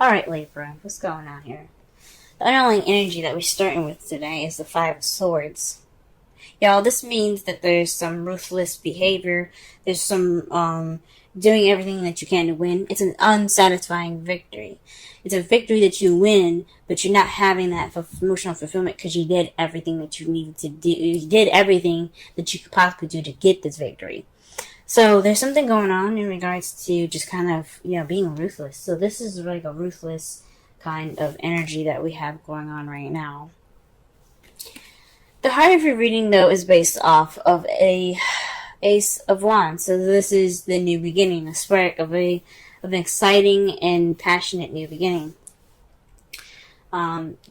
Alright, Libra, what's going on here? The underlying energy that we're starting with today is the Five of Swords. Y'all, this means that there's some ruthless behavior. There's some doing everything that you can to win. It's an unsatisfying victory. It's a victory that you win, but you're not having that emotional fulfillment because you did everything that you needed to do. You did everything that you could possibly do to get this victory. So there's something going on in regards to just kind of, being ruthless. So this is like a ruthless kind of energy that we have going on right now. The heart of your reading, though, is based off of a Ace of Wands. So this is the new beginning, a spark of an exciting and passionate new beginning.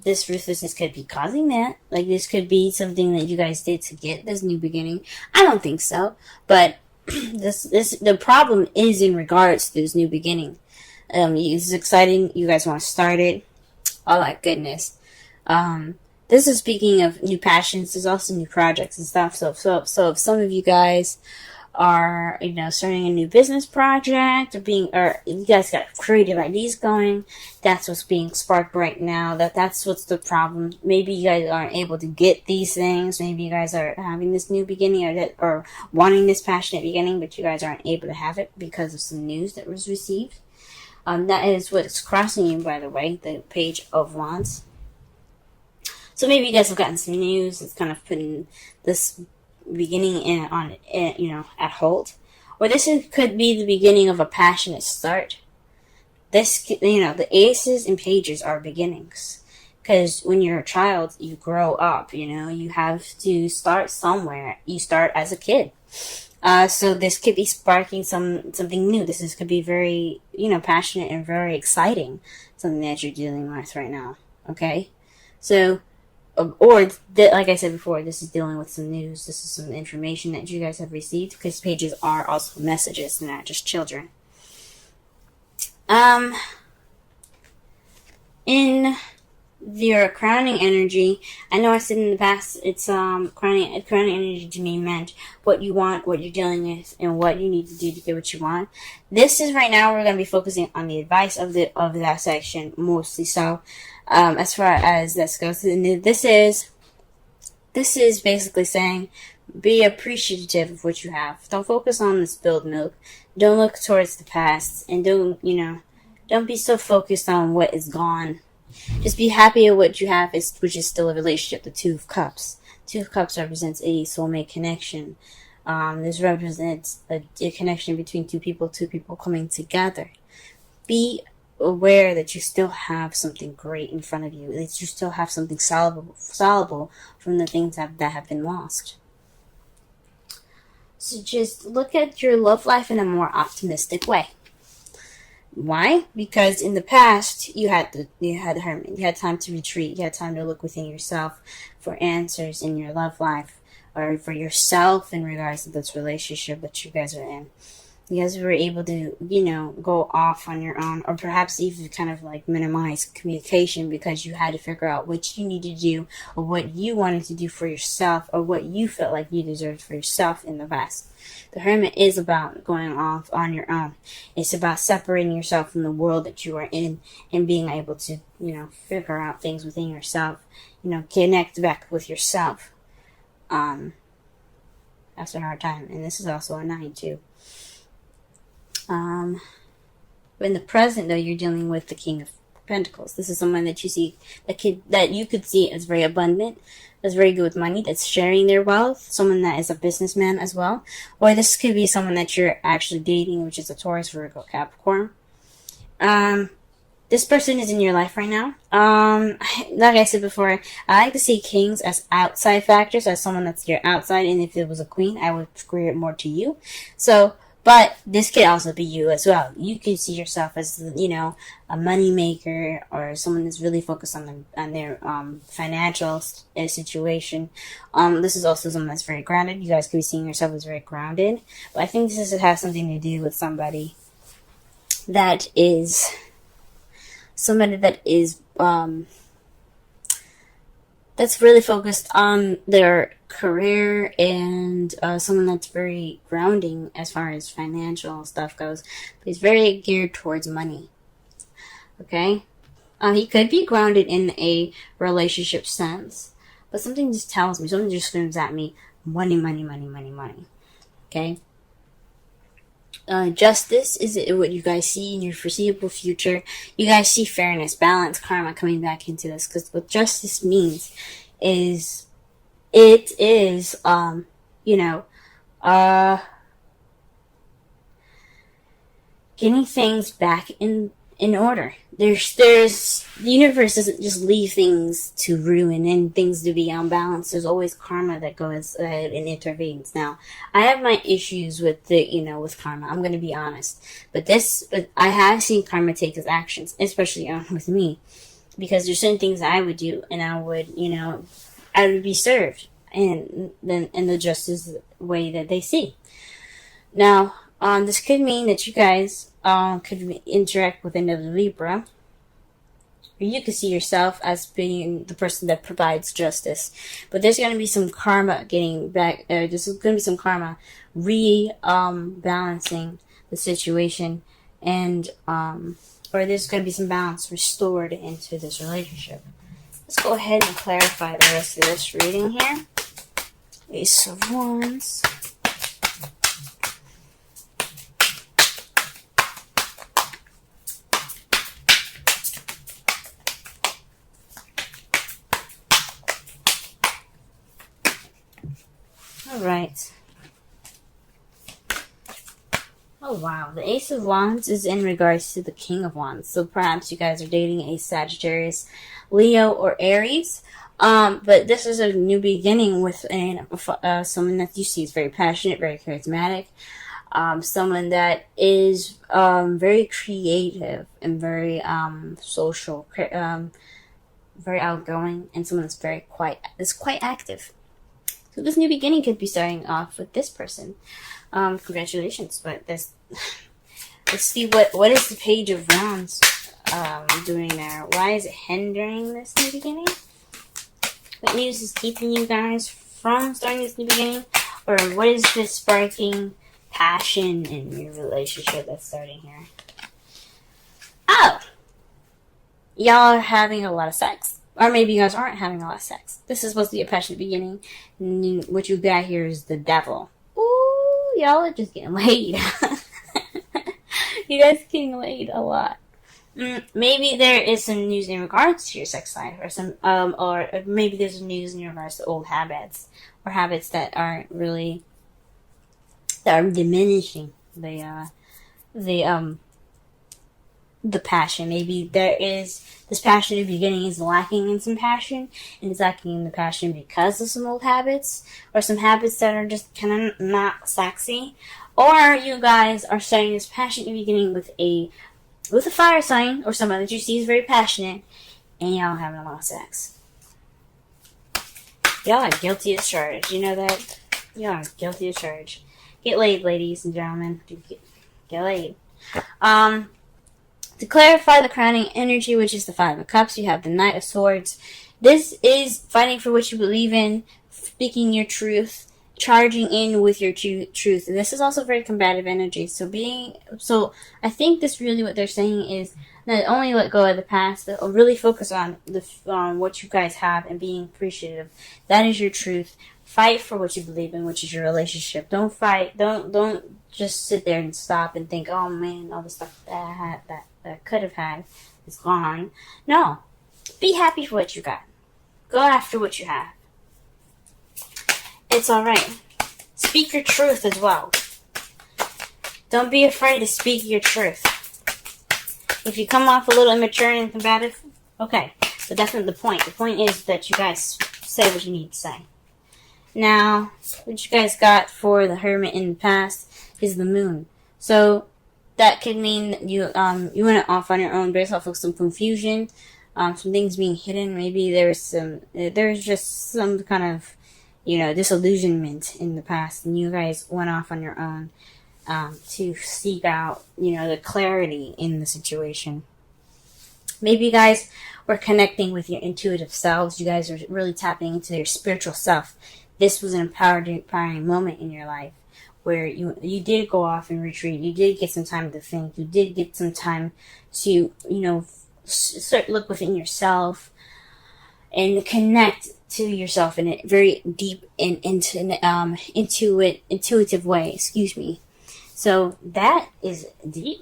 This ruthlessness could be causing that. Like, this could be something that you guys did to get this new beginning. I don't think so. But the problem is in regards to this new beginning. It's exciting. You guys want to start it. Oh my goodness. This is speaking of new passions. There's also new projects and stuff. So if some of you guys are, starting a new business project or you guys got creative ideas going, that's what's being sparked right now. That's what's the problem. Maybe you guys aren't able to get these things. Maybe you guys are having this new beginning or wanting this passionate beginning, but you guys aren't able to have it because of some news that was received. That is what's crossing you, by the way, the Page of Wands. So maybe you guys have gotten some news that's kind of putting this beginning at hold. Or this could be the beginning of a passionate start. The aces and pages are beginnings. Because when you're a child, you grow up, you have to start somewhere. You start as a kid. So this could be sparking something new. This could be very, passionate and very exciting. Something that you're dealing with right now. Okay? So, like I said before, this is dealing with some news. This is some information that you guys have received, because pages are also messages, they're not just children. In your crowning energy, I know I said in the past, it's crowning energy to me meant what you want, what you're dealing with, and what you need to do to get what you want. This is right now we're going to be focusing on the advice of that section mostly. So, as far as this goes, this is basically saying, be appreciative of what you have. Don't focus on the spilled milk. Don't look towards the past, and don't be so focused on what is gone. Just be happy at what you have, which is still a relationship. The Two of Cups. Two of Cups represents a soulmate connection. This represents a connection between two people coming together. Be aware that you still have something great in front of you. That you still have something solvable from the things that have been lost. So just look at your love life in a more optimistic way. Why? Because in the past, you had the hermit. You had time to retreat. You had time to look within yourself for answers in your love life, or for yourself in regards to this relationship that you guys are in. You guys were able to, go off on your own, or perhaps even kind of like minimize communication because you had to figure out what you need to do, or what you wanted to do for yourself, or what you felt like you deserved for yourself in the past. The Hermit is about going off on your own. It's about separating yourself from the world that you are in and being able to, figure out things within yourself, connect back with yourself. That's a hard time. And this is also a 9 too. But in the present, though, you're dealing with the King of Pentacles. This is someone that you see, that you could see as very abundant, that's very good with money, that's sharing their wealth, someone that is a businessman as well. Or this could be someone that you're actually dating, which is a Taurus, Virgo, Capricorn. This person is in your life right now. Like I said before, I like to see kings as outside factors, as someone that's your outside, and if it was a queen, I would square it more to you. So, but this could also be you as well. You could see yourself as, a money maker, or someone that's really focused on their financial situation. This is also someone that's very grounded. You guys could be seeing yourself as very grounded. But I think this has something to do with somebody that is that's really focused on their career, and someone that's very grounding as far as financial stuff goes. But he's very geared towards money. Okay? He could be grounded in a relationship sense, but something just tells me, something just screams at me, money, money, money, money, money. Okay? Justice is what you guys see in your foreseeable future. You guys see fairness, balance, karma coming back into this, because what justice means is, it is, getting things back in order. The universe doesn't just leave things to ruin and things to be unbalanced. There's always karma that goes ahead and intervenes. Now, I have my issues with with karma. I'm going to be honest, but I have seen karma take its actions, especially with me, because there's certain things I would do, and I would be served in the justice way that they see. Now, this could mean that you guys could interact with another Libra, or you could see yourself as being the person that provides justice. But there's going to be some karma getting back. There's going to be some karma balancing the situation, and or there's going to be some balance restored into this relationship. Let's go ahead and clarify the rest of this reading here. Ace of Wands. Alright. Oh wow, the Ace of Wands is in regards to the King of Wands. So perhaps you guys are dating a Sagittarius, Leo, or Aries. But this is a new beginning with someone that you see is very passionate, very charismatic. Someone that is very creative and very social, very outgoing, and someone that's quite active. So this new beginning could be starting off with this person. Congratulations. But let's see what is the Page of Wands doing there. Why is it hindering this new beginning? What news is keeping you guys from starting this new beginning? Or what is this sparking passion in your relationship that's starting here? Oh! Y'all are having a lot of sex. Or maybe you guys aren't having a lot of sex. This is supposed to be a passionate beginning. And what you got here is the devil. Ooh, y'all are just getting laid. You guys are getting laid a lot. Maybe there is some news in regards to your sex life, or maybe there's some news in regards to old habits, or habits that are diminishing the passion. Maybe there is this passionate beginning is lacking in some passion, and it's lacking in the passion because of some old habits, or some habits that are just kind of not sexy. Or you guys are starting this passionate beginning with a fire sign, or someone that you see is very passionate, and y'all having a lot of sex. Y'all are guilty as charged. You know that? Y'all are guilty as charged. Get laid, ladies and gentlemen. Get laid. To clarify the crowning energy, which is the Five of Cups, you have the Knight of Swords. This is fighting for what you believe in, speaking your truth, charging in with your truth. And this is also very combative energy. So I think this really what they're saying is not only let go of the past, but really focus on what you guys have and being appreciative. That is your truth. Fight for what you believe in, which is your relationship. Don't fight. Don't just sit there and stop and think, oh man, all the stuff that I had that I could have had is gone. No. Be happy for what you got. Go after what you have. It's alright. Speak your truth as well. Don't be afraid to speak your truth. If you come off a little immature and combative, okay. But that's not the point. The point is that you guys say what you need to say. Now, what you guys got for the Hermit in the past is the Moon. So that could mean that you went off on your own based off of some confusion, some things being hidden. Maybe there's just some kind of disillusionment in the past, and you guys went off on your own to seek out the clarity in the situation. Maybe you guys were connecting with your intuitive selves. You guys are really tapping into your spiritual self. This was an empowering moment in your life where you did go off and retreat. You did get some time to think. You did get some time to, look within yourself and connect to yourself in a very deep and intuitive way. Excuse me. So that is deep,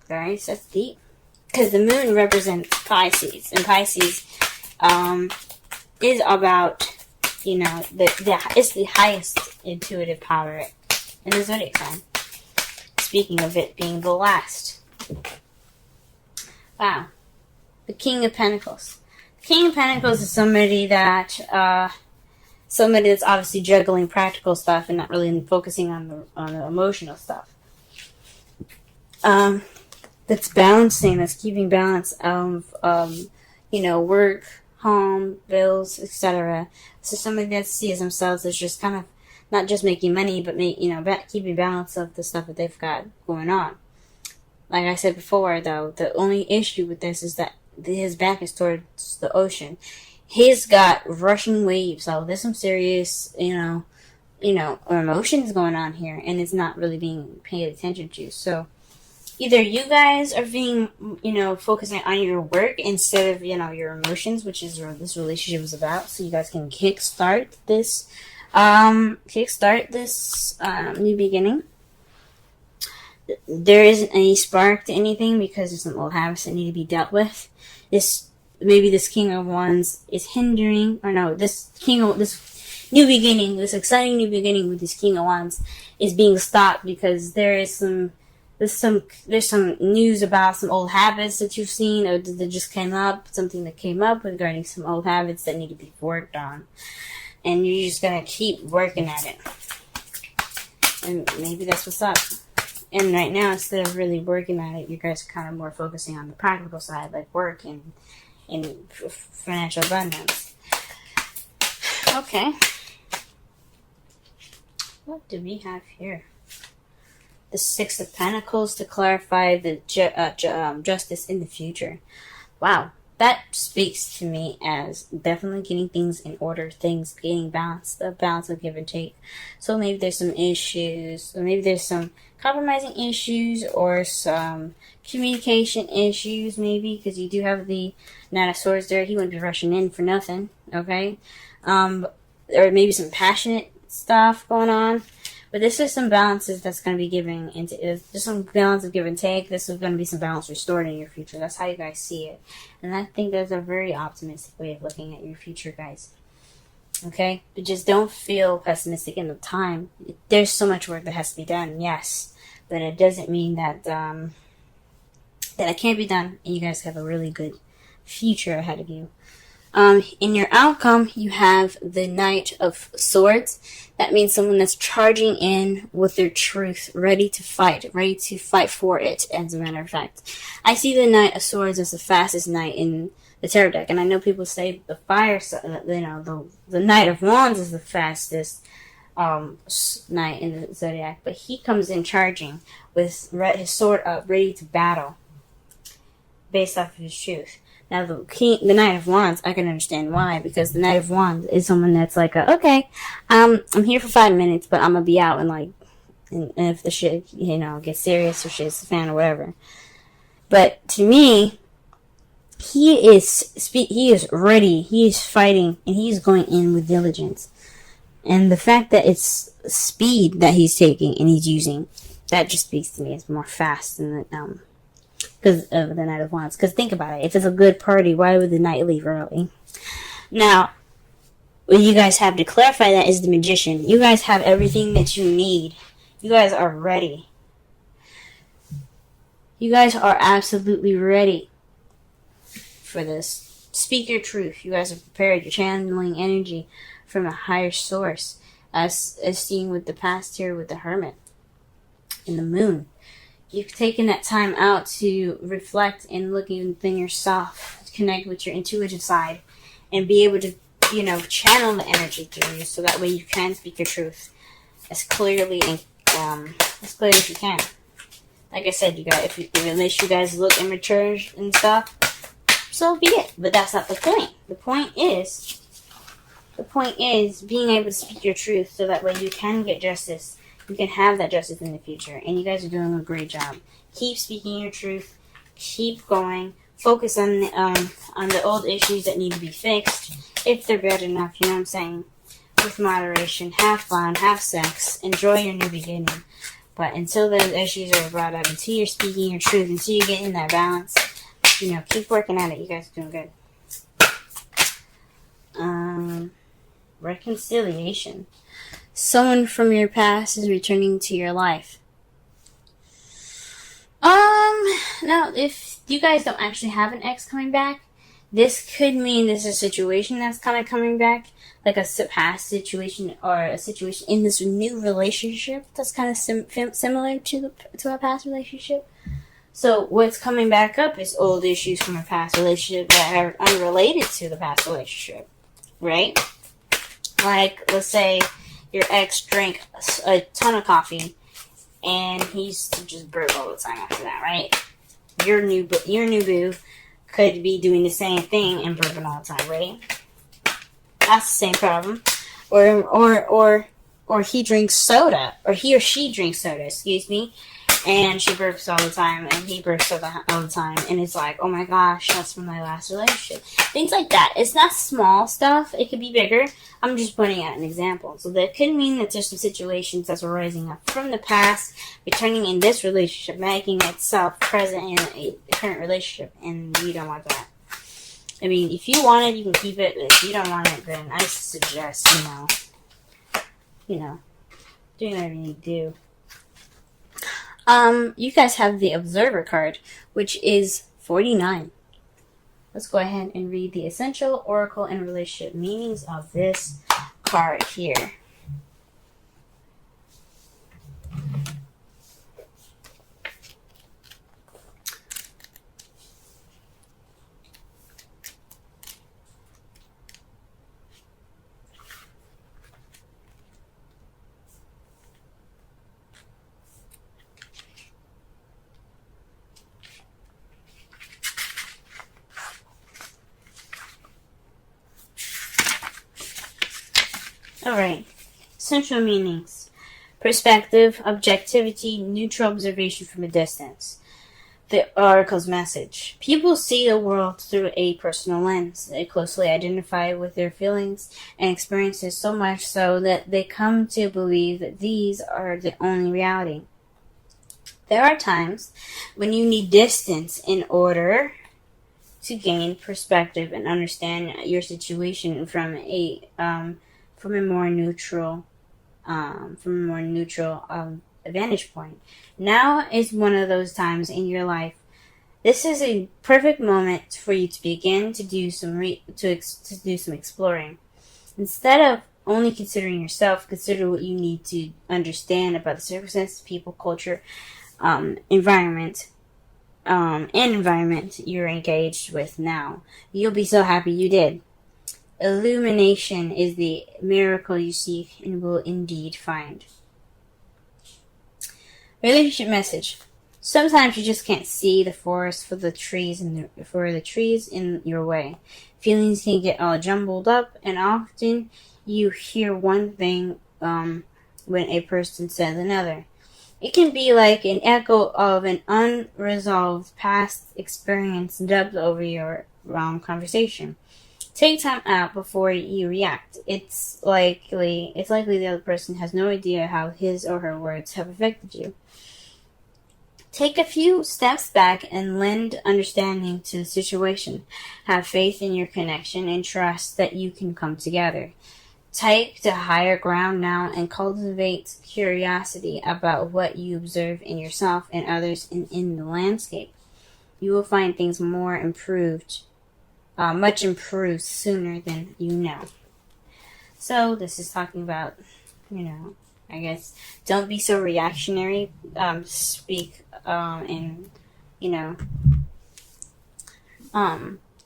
guys. That's deep. Because the moon represents Pisces, and Pisces is about, it's the highest intuitive power in the zodiac sign. Speaking of it being the last. Wow. The King of Pentacles. The King of Pentacles is somebody that's obviously juggling practical stuff and not really focusing on the emotional stuff. That's balancing, that's keeping balance of, work, home, bills, etc. So somebody that sees themselves as just kind of not just making money, but keeping balance of the stuff that they've got going on. Like I said before, though, the only issue with this is that his back is towards the ocean. He's got rushing waves, so there's some serious, emotions going on here, and it's not really being paid attention to. So either you guys are being, focusing on your work instead of, your emotions, which is what this relationship is about. So you guys can kickstart this new beginning. There isn't any spark to anything because there's some old habits that need to be dealt with. This King of Wands is hindering, this new beginning, this exciting new beginning with this King of Wands is being stopped because there's some news about some old habits that you've seen or that just came up, something that came up regarding some old habits that need to be worked on. And you're just going to keep working at it. And maybe that's what's up. And right now, instead of really working at it, you guys are kind of more focusing on the practical side, like work and financial abundance. Okay. What do we have here? The Six of Pentacles to clarify the justice in the future. Wow. That speaks to me as definitely getting things in order, things getting balanced, the balance of give and take. So maybe there's some issues, or maybe there's some compromising issues, or some communication issues, maybe, because you do have the Knight of Swords there. He wouldn't be rushing in for nothing, okay? Or maybe some passionate stuff going on. But this is some balances that's going to be giving into there's some balance of give and take. This is going to be some balance restored in your future. That's how you guys see it. And I think that's a very optimistic way of looking at your future, guys. Okay? But just don't feel pessimistic in the time. There's so much work that has to be done, yes. But it doesn't mean that that it can't be done and you guys have a really good future ahead of you. In your outcome, you have the Knight of Swords. That means someone that's charging in with their truth, ready to fight for it, as a matter of fact. I see the Knight of Swords as the fastest knight in the tarot deck, and I know people say the the Knight of Wands is the fastest knight in the zodiac, but he comes in charging with his sword up, ready to battle, based off of his truth. Now, the Knight of Wands, I can understand why, because the Knight of Wands is someone that's like, okay, I'm here for 5 minutes, but I'm gonna be out and if the shit, gets serious or shit's the fan or whatever. But to me, he is ready, he is fighting, and he's going in with diligence. And the fact that it's speed that he's taking and he's using, that just speaks to me as more fast than because of the Knight of Wands. Because think about it. If it's a good party, why would the Knight leave early? Now, what you guys have to clarify that is the Magician. You guys have everything that you need. You guys are ready. You guys are absolutely ready for this. Speak your truth. You guys are prepared. You're channeling energy from a higher source. As seen with the past here with the Hermit and the Moon. You've taken that time out to reflect and look within yourself, connect with your intuitive side, and be able to, channel the energy through you, so that way you can speak your truth as clearly and as clear as you can. Like I said, you guys, unless you guys look immature and stuff, so be it. But that's not the point. The point is being able to speak your truth, so that way you can get justice. You can have that justice in the future. And you guys are doing a great job. Keep speaking your truth. Keep going. Focus on the old issues that need to be fixed, if they're bad enough, you know what I'm saying? With moderation, have fun, have sex, enjoy your new beginning. But until those issues are brought up, until you're speaking your truth, until you get in that balance, keep working at it. You guys are doing good. Reconciliation. Someone from your past is returning to your life. Now, if you guys don't actually have an ex coming back, this could mean there's a situation that's kind of coming back, like a past situation or a situation in this new relationship that's kind of similar to a past relationship. So what's coming back up is old issues from a past relationship that are unrelated to the past relationship, right? Like, let's say your ex drank a ton of coffee and he used to just burp all the time after that, right? Your new boo could be doing the same thing and burping all the time, right? That's the same problem. Or he drinks soda, or he or she drinks soda, excuse me, and she burps all the time, and he burps all the time, and it's like, oh my gosh, that's from my last relationship. Things like that. It's not small stuff. It could be bigger. I'm just pointing out an example. So that could mean that there's some situations that's rising up from the past, returning in this relationship, making itself present in a current relationship, and you don't want that. I mean, if you want it, you can keep it. If you don't want it, then I suggest, doing whatever you need to do. You guys have the Observer card, which is 49. Let's go ahead and read the essential oracle and relationship meanings of this card here. Alright, central meanings. Perspective, objectivity, neutral observation from a distance. The oracle's message. People see the world through a personal lens. They closely identify with their feelings and experiences so much so that they come to believe that these are the only reality. There are times when you need distance in order to gain perspective and understand your situation from a more neutral vantage point. Now is one of those times in your life. This is a perfect moment for you to begin to do some exploring. Instead of only considering yourself, consider what you need to understand about the circumstances, people, culture, environment you're engaged with now. You'll be so happy you did. Illumination is the miracle you seek and will indeed find. Relationship message. Sometimes you just can't see the forest for the trees in your way. Feelings can get all jumbled up, and often you hear one thing when a person says another. It can be like an echo of an unresolved past experience dubbed over your conversation. Take time out before you react. It's likely the other person has no idea how his or her words have affected you. Take a few steps back and lend understanding to the situation. Have faith in your connection and trust that you can come together. Take the higher ground now and cultivate curiosity about what you observe in yourself and others in the landscape. You will find things more improved. Much improved sooner than you know. So this is talking about, I guess, don't be so reactionary. Speak and,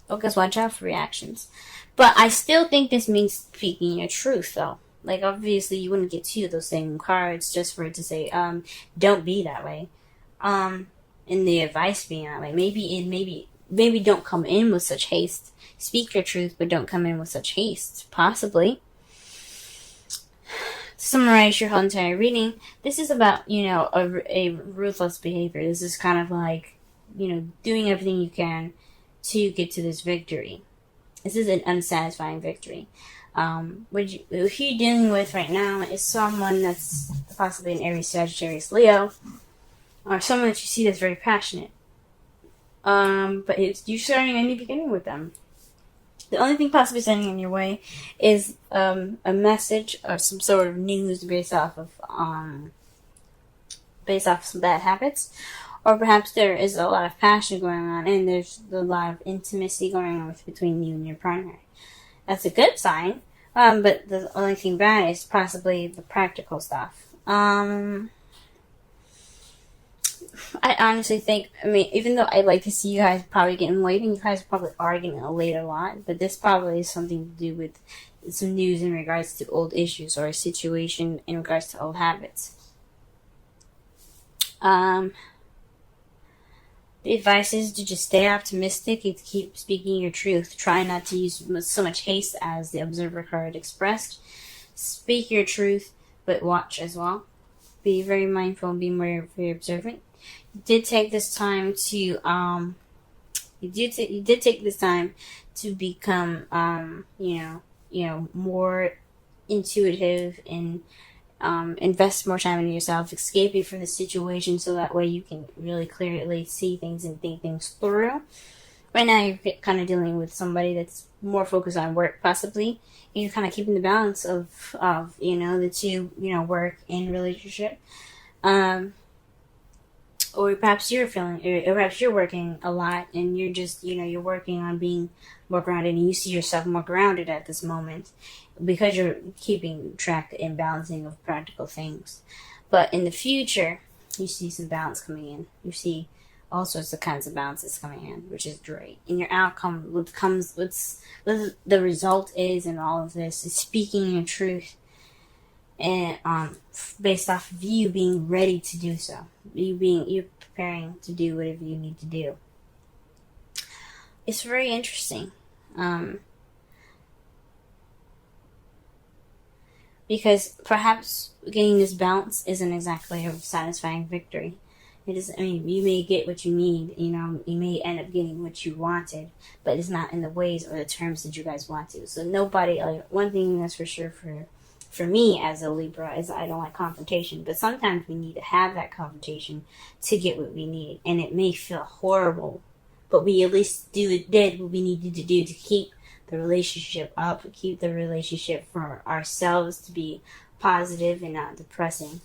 focus, watch out for reactions. But I still think this means speaking your truth, though. Like, obviously, you wouldn't get two of those same cards just for it to say, don't be that way. And the advice being that way. Maybe don't come in with such haste. Speak your truth, but don't come in with such haste. Possibly. To summarize your whole entire reading, this is about, a ruthless behavior. This is kind of like, doing everything you can to get to this victory. This is an unsatisfying victory. What you're dealing with right now is someone that's possibly an Aries, Sagittarius, Leo, or someone that you see that's very passionate. But you're starting a new beginning with them. The only thing possibly standing in your way is a message or some sort of news based off of some bad habits, or perhaps there is a lot of passion going on and there's a lot of intimacy going on between you and your partner. That's a good sign, but the only thing bad is possibly the practical stuff. I honestly think, even though I'd like to see you guys probably getting late, and you guys probably are getting late a lot, but this probably has something to do with some news in regards to old issues or a situation in regards to old habits. The advice is to just stay optimistic and keep speaking your truth. Try not to use so much haste as the Observer card expressed. Speak your truth, but watch as well. Be very mindful and be very observant. You did take this time to become more intuitive and invest more time in yourself, escaping from the situation, so that way you can really clearly see things and think things through. Right now you're kind of dealing with somebody that's more focused on work, possibly, and you're kind of keeping the balance of the two, work and relationship. Or perhaps you're working a lot and you're just, you're working on being more grounded, and you see yourself more grounded at this moment because you're keeping track and balancing of practical things. But in the future, you see some balance coming in. You see all sorts of kinds of balances coming in, which is great. And your outcome, what the result is in all of this, is speaking your truth, and based off of you being ready to do so. You're preparing to do whatever you need to do. It's very interesting. Because perhaps getting this balance isn't exactly a satisfying victory. It is. You may get what you need. You may end up getting what you wanted, but it's not in the ways or the terms that you guys want to. So nobody. One thing that's for sure for me as a Libra is I don't like confrontation. But sometimes we need to have that confrontation to get what we need, and it may feel horrible, but we at least did what we needed to do to keep the relationship up, keep the relationship for ourselves to be positive and not depressing.